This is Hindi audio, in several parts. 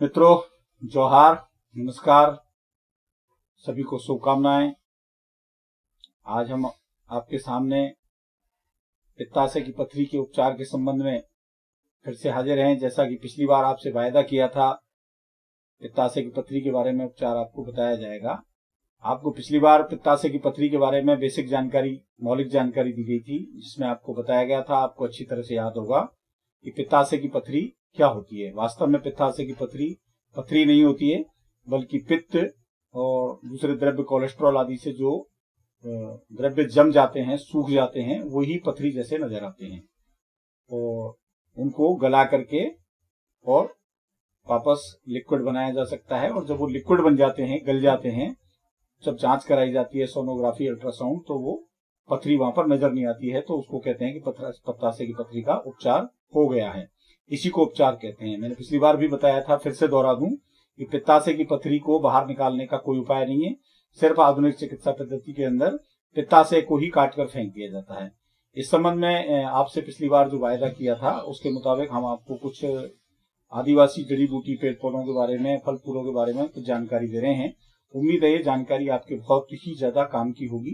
मित्रों, जोहार, नमस्कार, सभी को शुभकामनाएं। आज हम आपके सामने पित्ताशय की पथरी के उपचार के संबंध में फिर से हाजिर हैं। जैसा कि पिछली बार आपसे वायदा किया था, पित्ताशय की पथरी के बारे में उपचार आपको बताया जाएगा। आपको पिछली बार पित्ताशय की पथरी के बारे में बेसिक जानकारी, मौलिक जानकारी दी गई थी, जिसमें आपको बताया गया था, आपको अच्छी तरह से याद होगा कि पित्ताशय की पथरी क्या होती है। वास्तव में पित्ताशय की पथरी नहीं होती है, बल्कि पित्त और दूसरे द्रव्य, कोलेस्ट्रॉल आदि से जो द्रव्य जम जाते हैं, सूख जाते हैं, वही पथरी जैसे नजर आते हैं। और उनको गला करके और वापस लिक्विड बनाया जा सकता है। और जब वो लिक्विड बन जाते हैं, गल जाते हैं, जब जांच कराई जाती है, सोनोग्राफी, अल्ट्रासाउंड, तो वो पथरी वहां पर नजर नहीं आती है। तो उसको कहते हैं कि पित्ताशय की पथरी का उपचार हो गया है। इसी को उपचार कहते हैं। मैंने पिछली बार भी बताया था, फिर से दोहरा दूं कि पित्ताशय की पथरी को बाहर निकालने का कोई उपाय नहीं है। सिर्फ आधुनिक चिकित्सा पद्धति के अंदर पित्ताशय को ही काट कर फेंक दिया जाता है। इस संबंध में आपसे पिछली बार जो वायदा किया था, उसके मुताबिक हम आपको कुछ आदिवासी जड़ी बूटी, पेड़ पौधों के बारे में, फल फूलों के बारे में कुछ जानकारी दे रहे हैं। उम्मीद है ये जानकारी आपके बहुत ही ज्यादा काम की होगी।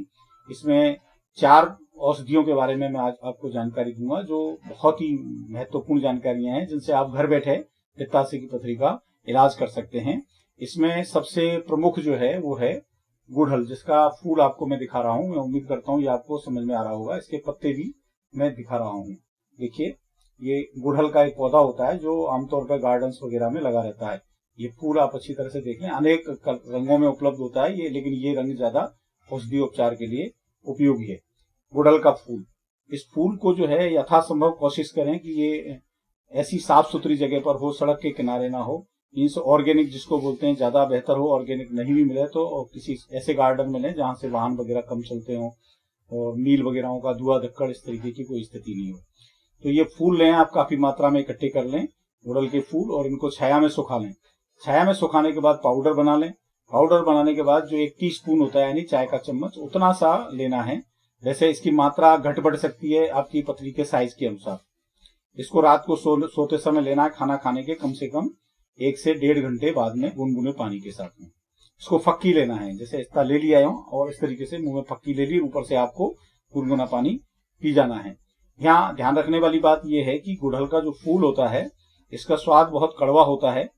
इसमें 4 औषधियों के बारे में मैं आज आपको जानकारी दूंगा, जो बहुत ही महत्वपूर्ण जानकारियां हैं, जिनसे आप घर बैठे पित्ताशय की पथरी का इलाज कर सकते हैं। इसमें सबसे प्रमुख जो है वो है गुड़हल, जिसका फूल आपको मैं दिखा रहा हूं। मैं उम्मीद करता हूं ये आपको समझ में आ रहा होगा। इसके पत्ते भी मैं दिखा रहा हूं। देखिए, ये गुड़हल का एक पौधा होता है जो आमतौर पर गार्डन्स वगैरह में लगा रहता है। ये फूल आप अच्छी तरह से देख लें, अनेक रंगों में उपलब्ध होता है ये, लेकिन ये रंग ज्यादा औषधीय उपचार के लिए उपयोगी है। गुड़हल का फूल, इस फूल को जो है यथासंभव कोशिश करें कि ये ऐसी साफ सुथरी जगह पर हो, सड़क के किनारे ना हो। मीन्स ऑर्गेनिक जिसको बोलते हैं, ज्यादा बेहतर हो। ऑर्गेनिक नहीं भी मिले तो किसी ऐसे गार्डन में लें जहां से वाहन वगैरह कम चलते हो और मील वगैरह का धुआं धक्कड़ इस तरीके की कोई स्थिति नहीं हो। तो ये फूल लें आप, काफी मात्रा में इकट्ठे कर लें गुड़हल के फूल, और इनको छाया में सुखा लें। छाया में सुखाने के बाद पाउडर बना लें। पाउडर बनाने के बाद जो 1 टीस्पून होता है, यानी चाय का चम्मच, उतना सा लेना है। वैसे इसकी मात्रा घट बढ़ सकती है आपकी पथरी के साइज के अनुसार। इसको रात को सोते समय लेना है, खाना खाने के कम से कम 1 से 1.5 घंटे बाद में, गुनगुने पानी के साथ में। इसको फक्की लेना है, जैसे इस तरह ले लिया हूं और इस तरीके से मुंह में फक्की ले ली, ऊपर से आपको गुनगुना पानी पी जाना है। यहाँ ध्यान रखने वाली बात यह है कि गुड़हल का जो फूल होता है, इसका स्वाद बहुत कड़वा होता है।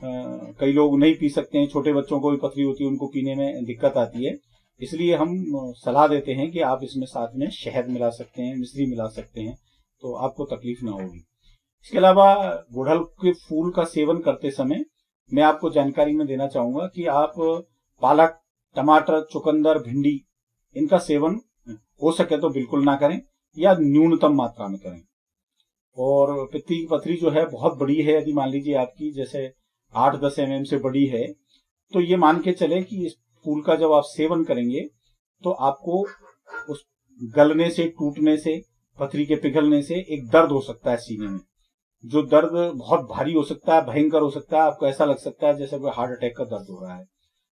कई लोग नहीं पी सकते हैं, छोटे बच्चों को भी पथरी होती है, उनको पीने में दिक्कत आती है। इसलिए हम सलाह देते हैं कि आप इसमें साथ में शहद मिला सकते हैं, मिश्री मिला सकते हैं, तो आपको तकलीफ ना होगी। इसके अलावा गुड़हल के फूल का सेवन करते समय मैं आपको जानकारी में देना चाहूंगा कि आप पालक, टमाटर, चुकंदर, भिंडी, इनका सेवन हो सके तो बिल्कुल ना करें, या न्यूनतम मात्रा में करें। और पित्ती की पथरी जो है बहुत बड़ी है, यदि मान लीजिए आपकी जैसे 8-10 mm से बड़ी है, तो ये मान के चले कि इस फूल का जब आप सेवन करेंगे तो आपको उस गलने से, टूटने से, पथरी के पिघलने से एक दर्द हो सकता है सीने में। जो दर्द बहुत भारी हो सकता है, भयंकर हो सकता है, आपको ऐसा लग सकता है जैसे कोई हार्ट अटैक का दर्द हो रहा है।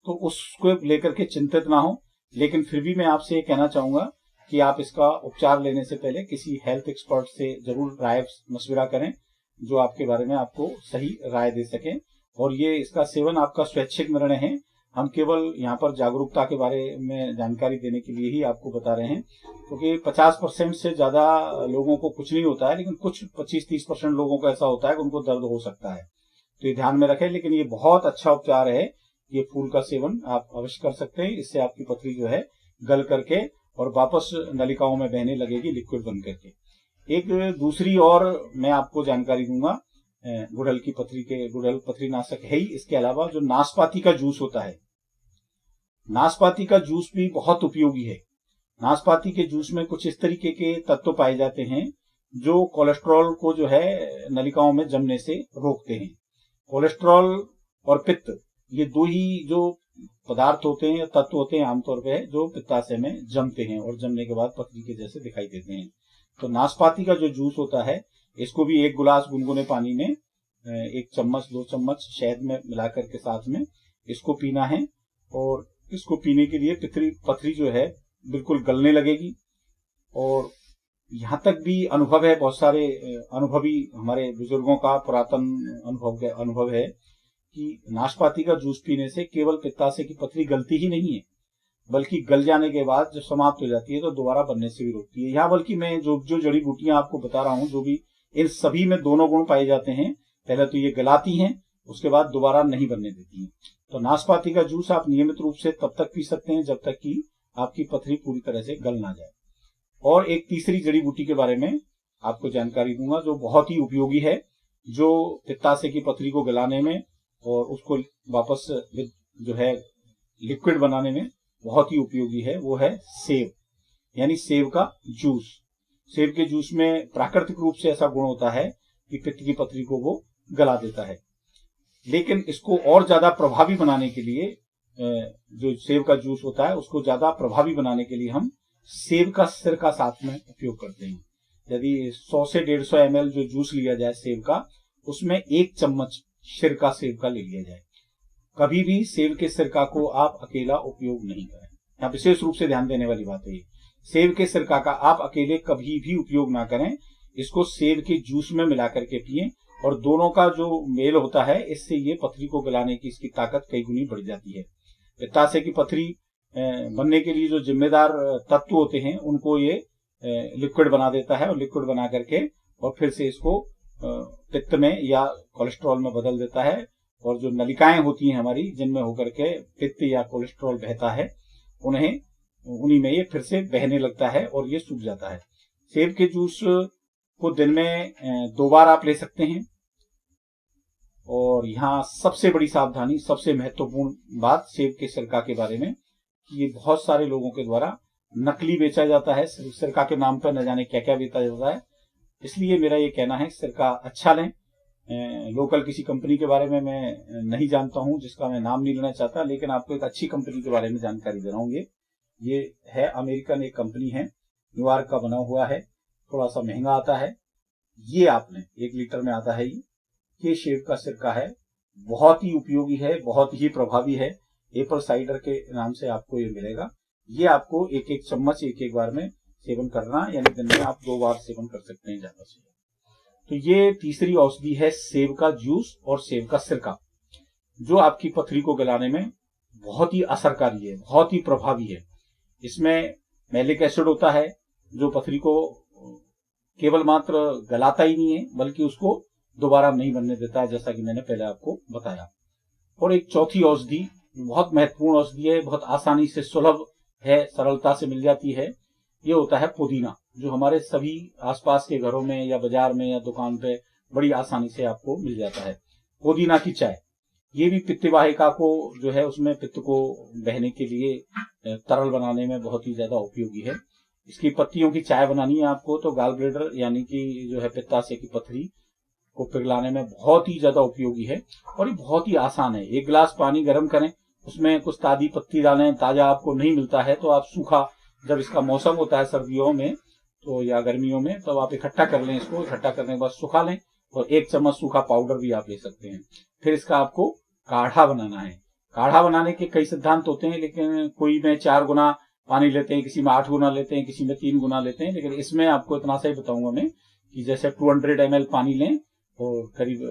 तो उसको लेकर के चिंतित ना हो। लेकिन फिर भी मैं आपसे ये कहना चाहूंगा कि आप इसका उपचार लेने से पहले किसी हेल्थ एक्सपर्ट से जरूर राय मशविरा करें, जो आपके बारे में आपको सही राय दे सकें। और ये इसका सेवन आपका स्वैच्छिक निर्णय है। हम केवल यहाँ पर जागरूकता के बारे में जानकारी देने के लिए ही आपको बता रहे हैं, क्योंकि 50% से ज्यादा लोगों को कुछ नहीं होता है, लेकिन कुछ 25-30% लोगों को ऐसा होता है कि उनको दर्द हो सकता है। तो ये ध्यान में रखें। लेकिन ये बहुत अच्छा उपचार है। ये फूल का सेवन आप अवश्य कर सकते हैं। इससे आपकी पथरी जो है गल करके और वापस नलिकाओं में बहने लगेगी, लिक्विड बन करके। एक दूसरी और मैं आपको जानकारी दूंगा गुड़हल की पथरी के, गुड़हल पथरी नाशक है ही, इसके अलावा जो नाशपाती का जूस होता है, नाशपाती का जूस भी बहुत उपयोगी है। नाशपाती के जूस में कुछ इस तरीके के तत्व पाए जाते हैं जो कोलेस्ट्रॉल को जो है नलिकाओं में जमने से रोकते हैं। कोलेस्ट्रॉल और पित्त, ये दो ही जो पदार्थ होते हैं या तत्व होते हैं आमतौर पे, जो पित्ताशय में जमते हैं और जमने के बाद पथरी के जैसे दिखाई देते हैं। तो नाशपाती का जो जूस होता है, इसको भी 1 गिलास गुनगुने पानी में 1 चम्मच 2 चम्मच शहद में मिलाकर के साथ में इसको पीना है। और इसको पीने के लिए पथरी जो है बिल्कुल गलने लगेगी और यहाँ तक भी अनुभव है, बहुत सारे अनुभवी हमारे बुजुर्गों का पुरातन अनुभव है कि नाशपाती का जूस पीने से केवल पित्ताशय की पथरी गलती ही नहीं है, बल्कि गल जाने के बाद जब समाप्त हो जाती है तो दोबारा बनने से भी रोकती है। यहाँ बल्कि मैं जो जड़ी बूटियां आपको बता रहा हूँ, जो भी इन सभी में दोनों गुण पाए जाते हैं। पहले तो ये गलाती हैं, उसके बाद दोबारा नहीं बनने देती हैं। तो नाशपाती का जूस आप नियमित रूप से तब तक पी सकते हैं जब तक कि आपकी पथरी पूरी तरह से गल ना जाए। और एक तीसरी जड़ी बूटी के बारे में आपको जानकारी दूंगा जो बहुत ही उपयोगी है, जो पित्ताशय की पथरी को गलाने में और उसको वापस जो है लिक्विड बनाने में बहुत ही उपयोगी है। वो है सेब, यानी सेब का जूस। सेब के जूस में प्राकृतिक रूप से ऐसा गुण होता है कि पित्त की पथरी को वो गला देता है। लेकिन इसको और ज्यादा प्रभावी बनाने के लिए, जो सेब का जूस होता है उसको ज्यादा प्रभावी बनाने के लिए हम सेब का सिरका साथ में उपयोग करते हैं। यदि 100 से 150 ml जो जूस लिया जाए सेब का, उसमें 1 चम्मच सिरका सेब का ले लिया जाए। कभी भी सेब के सिरका को आप अकेला उपयोग नहीं करें। यहाँ विशेष रूप से ध्यान देने वाली बात है, सेब के सिरका का आप अकेले कभी भी उपयोग ना करें। इसको सेब के जूस में मिला करके पिएं, और दोनों का जो मेल होता है इससे ये पथरी को गलाने की इसकी ताकत कई गुनी बढ़ जाती है। पित्ताशय की पथरी बनने के लिए जो जिम्मेदार तत्व होते हैं उनको ये लिक्विड बना देता है, और लिक्विड बना करके और फिर से इसको पित्त में या कोलेस्ट्रॉल में बदल देता है। और जो नलिकाएं होती हैं हमारी, जिनमें होकर के पित्त या कोलेस्ट्रॉल बहता है, उन्हीं में ये फिर से बहने लगता है और ये सूख जाता है। सेब के जूस को दिन में 2 बार आप ले सकते हैं। और यहाँ सबसे बड़ी सावधानी, सबसे महत्वपूर्ण बात सेब के सिरका के बारे में, कि ये बहुत सारे लोगों के द्वारा नकली बेचा जाता है। सिरका के नाम पर न जाने क्या क्या बेचा जाता है। इसलिए मेरा ये कहना है सिरका अच्छा लें। लोकल किसी कंपनी के बारे में मैं नहीं जानता हूं, जिसका मैं नाम नहीं लेना चाहता, लेकिन आपको एक अच्छी कंपनी के बारे में जानकारी दे रहा हूं। ये है अमेरिकन एक कंपनी है, न्यूयॉर्क का बना हुआ है, थोड़ा सा महंगा आता है। ये आपने 1 लीटर में आता है। ये सेब का सिरका है, बहुत ही उपयोगी है, बहुत ही प्रभावी है। एप्पल साइडर के नाम से आपको ये मिलेगा। ये आपको 1-1 चम्मच एक बार में सेवन करना, यानी दिन में आप 2 बार सेवन कर सकते हैं ज्यादा से। तो ये तीसरी औषधि है सेब का जूस और सेब का सिरका, जो आपकी पथरी को गलाने में बहुत ही असरकारी है, बहुत ही प्रभावी है। इसमें मैलिक एसिड होता है, जो पथरी को केवल मात्र गलाता ही नहीं है, बल्कि उसको दोबारा नहीं बनने देता है, जैसा कि मैंने पहले आपको बताया। और एक चौथी औषधि, बहुत महत्वपूर्ण औषधि है, बहुत आसानी से सुलभ है, सरलता से मिल जाती है। ये होता है पुदीना, जो हमारे सभी आसपास के घरों में या बाजार में या दुकान पे बड़ी आसानी से आपको मिल जाता है। पुदीना की चाय, ये भी पित्त वाहिका को जो है उसमें पित्त को बहने के लिए तरल बनाने में बहुत ही ज्यादा उपयोगी है। इसकी पत्तियों की चाय बनानी है आपको, तो गॉल ब्लैडर यानी कि जो है पित्ताशय की पथरी को पिघलाने में बहुत ही ज्यादा उपयोगी है। और ये बहुत ही आसान है। 1 गिलास पानी गर्म करें, उसमें कुछ ताजी पत्ती डालें। ताजा आपको नहीं मिलता है तो आप सूखा, जब इसका मौसम होता है सर्दियों में तो या गर्मियों में, तब आप इकट्ठा कर लें। इसको इकट्ठा करने के बाद सुखा लें, और 1 चम्मच सूखा पाउडर भी आप ले सकते हैं। फिर इसका आपको काढ़ा बनाना है। काढ़ा बनाने के कई सिद्धांत होते हैं, लेकिन कोई में 4 गुना पानी लेते हैं, किसी में 8 गुना लेते हैं, किसी में 3 गुना लेते हैं। लेकिन इसमें आपको इतना सा ही बताऊंगा मैं कि जैसे 200 ml पानी लें और करीब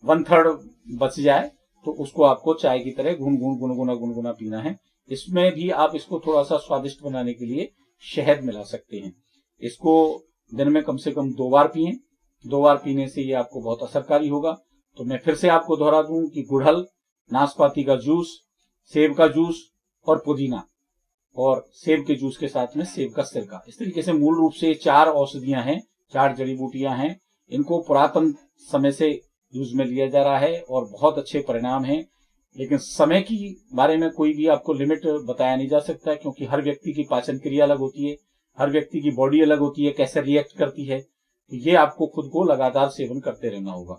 1/3 बच जाए, तो उसको आपको चाय की तरह गुनगुना पीना है। इसमें भी आप इसको थोड़ा सा स्वादिष्ट बनाने के लिए शहद मिला सकते हैं। इसको दिन में कम से कम 2 बार पिएं। 2 बार पीने से ये आपको बहुत असरकारी होगा। तो मैं फिर से आपको दोहरा दूं कि गुड़हल, नाशपाती का जूस, सेब का जूस और पुदीना, और सेब के जूस के साथ में सेब का सिरका, इस तरीके से मूल रूप से 4 औषधियां हैं, 4 जड़ी बूटियां हैं। इनको पुरातन समय से यूज में लिया जा रहा है और बहुत अच्छे परिणाम हैं। लेकिन समय की बारे में कोई भी आपको लिमिट बताया नहीं जा सकता, क्योंकि हर व्यक्ति की पाचन क्रिया अलग होती है, हर व्यक्ति की बॉडी अलग होती है, कैसे रिएक्ट करती है। तो ये आपको खुद को लगातार सेवन करते रहना होगा।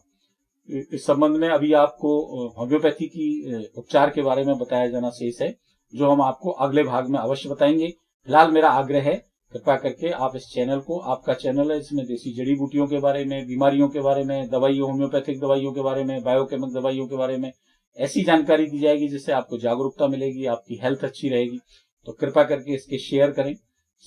इस संबंध में अभी आपको होम्योपैथी की उपचार के बारे में बताया जाना शेष है, जो हम आपको अगले भाग में अवश्य बताएंगे। फिलहाल मेरा आग्रह है, कृपया करके आप इस चैनल को, आपका चैनल है, इसमें देसी जड़ी बूटियों के बारे में, बीमारियों के बारे में, दवाइयों, होम्योपैथिक दवाइयों के बारे में, बायोकेमिक दवाइयों के बारे में ऐसी जानकारी दी जाएगी जिससे आपको जागरूकता मिलेगी, आपकी हेल्थ अच्छी रहेगी। तो कृपया करके इसके शेयर करें,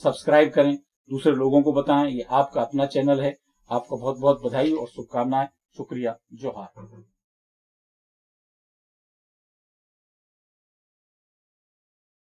सब्सक्राइब करें, दूसरे लोगों को बताएं। ये आपका अपना चैनल है। आपको बहुत बहुत बधाई और शुभकामनाएं। शुक्रिया। जोहार।